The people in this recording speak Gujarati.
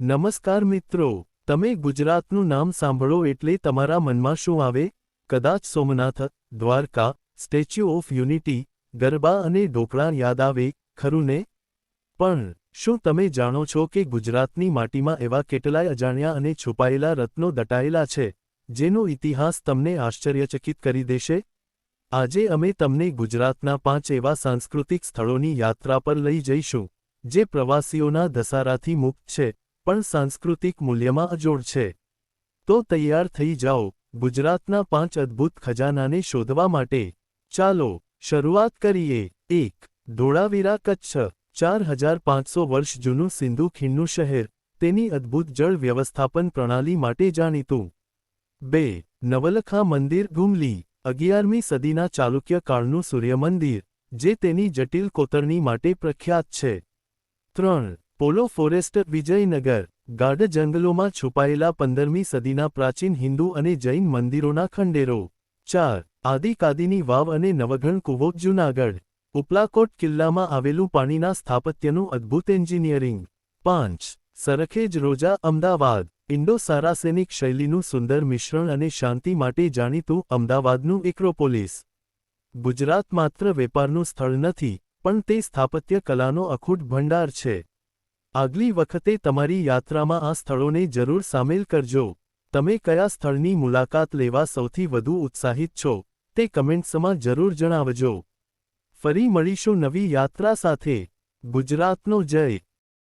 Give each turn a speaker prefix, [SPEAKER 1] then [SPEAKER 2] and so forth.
[SPEAKER 1] નમસ્કાર મિત્રો, તમે ગુજરાતનું નામ સાંભળો એટલે તમારા મનમાં શું આવે? કદાચ Somnath, Dwarka, statue of unity, garba અને ઢોકળા યાદ આવે, ખરું ને? પણ શું તમે જાણો છો કે ગુજરાતની માટીમાં એવા કેટલાય અજાણ્યા અને છુપાયેલા રત્નો દટાયેલા છે, જેનો ઇતિહાસ તમને આશ્ચર્યચકિત કરી દેશે? આજે અમે તમને ગુજરાતના 5 એવા સાંસ્કૃતિક સ્થળોની યાત્રા પર લઈ જઈશું, જે પ્રવાસીઓના ધસારાથી મુક્ત છે, પણ સાંસ્કૃતિક મૂલ્યમાં અજોડ છે. તો તૈયાર થઈ જાઓ ગુજરાતના 5 અદ્ભુત ખજાનાને શોધવા માટે. ચાલો શરૂઆત કરીએ. 1. ધોળાવીરા, કચ્છ. 4500 વર્ષ જૂનું સિંધુ ખીણનું શહેર, તેની અદ્ભુત જળ વ્યવસ્થાપન પ્રણાલી માટે જાણીતું. 2. નવલખા મંદિર, ગુમલી. 11મી સદીના ચાલુક્ય કાળનું સૂર્ય મંદિર, જે તેની જટિલ કોતરણી માટે પ્રખ્યાત છે. 3. પોલો ફોરેસ્ટ, વિજયનગર. ગાઢ જંગલોમાં છુપાયેલા 15મી સદીના પ્રાચીન હિન્દુ અને જૈન મંદિરોના ખંડેરો. 4. આદિકાદિની વાવ અને નવઘણ કૂવો, જૂનાગઢ. ઉપલાકોટ કિલ્લામાં આવેલું પાણીના સ્થાપત્યનું અદ્ભુત એન્જિનિયરિંગ. 5. સરખેજ રોજા, અમદાવાદ. ઇન્ડો-સારાસેનિક શૈલીનું સુંદર મિશ્રણ અને શાંતિ માટે જાણીતું અમદાવાદનું એક્રોપોલિસ. ગુજરાત માત્ર વેપારનું સ્થળ નથી, પણ તે સ્થાપત્ય કલાનો અખૂટ ભંડાર છે. આગલી વખતે તમારી યાત્રામાં આ સ્થળોને જરૂર સામેલ કરજો. તમે કયા સ્થળની મુલાકાત લેવા સૌથી વધુ ઉત્સાહિત છો, તે કમેન્ટ્સમાં જરૂર જણાવજો. ફરી મળીશું નવી યાત્રા સાથે. ગુજરાતનો જય.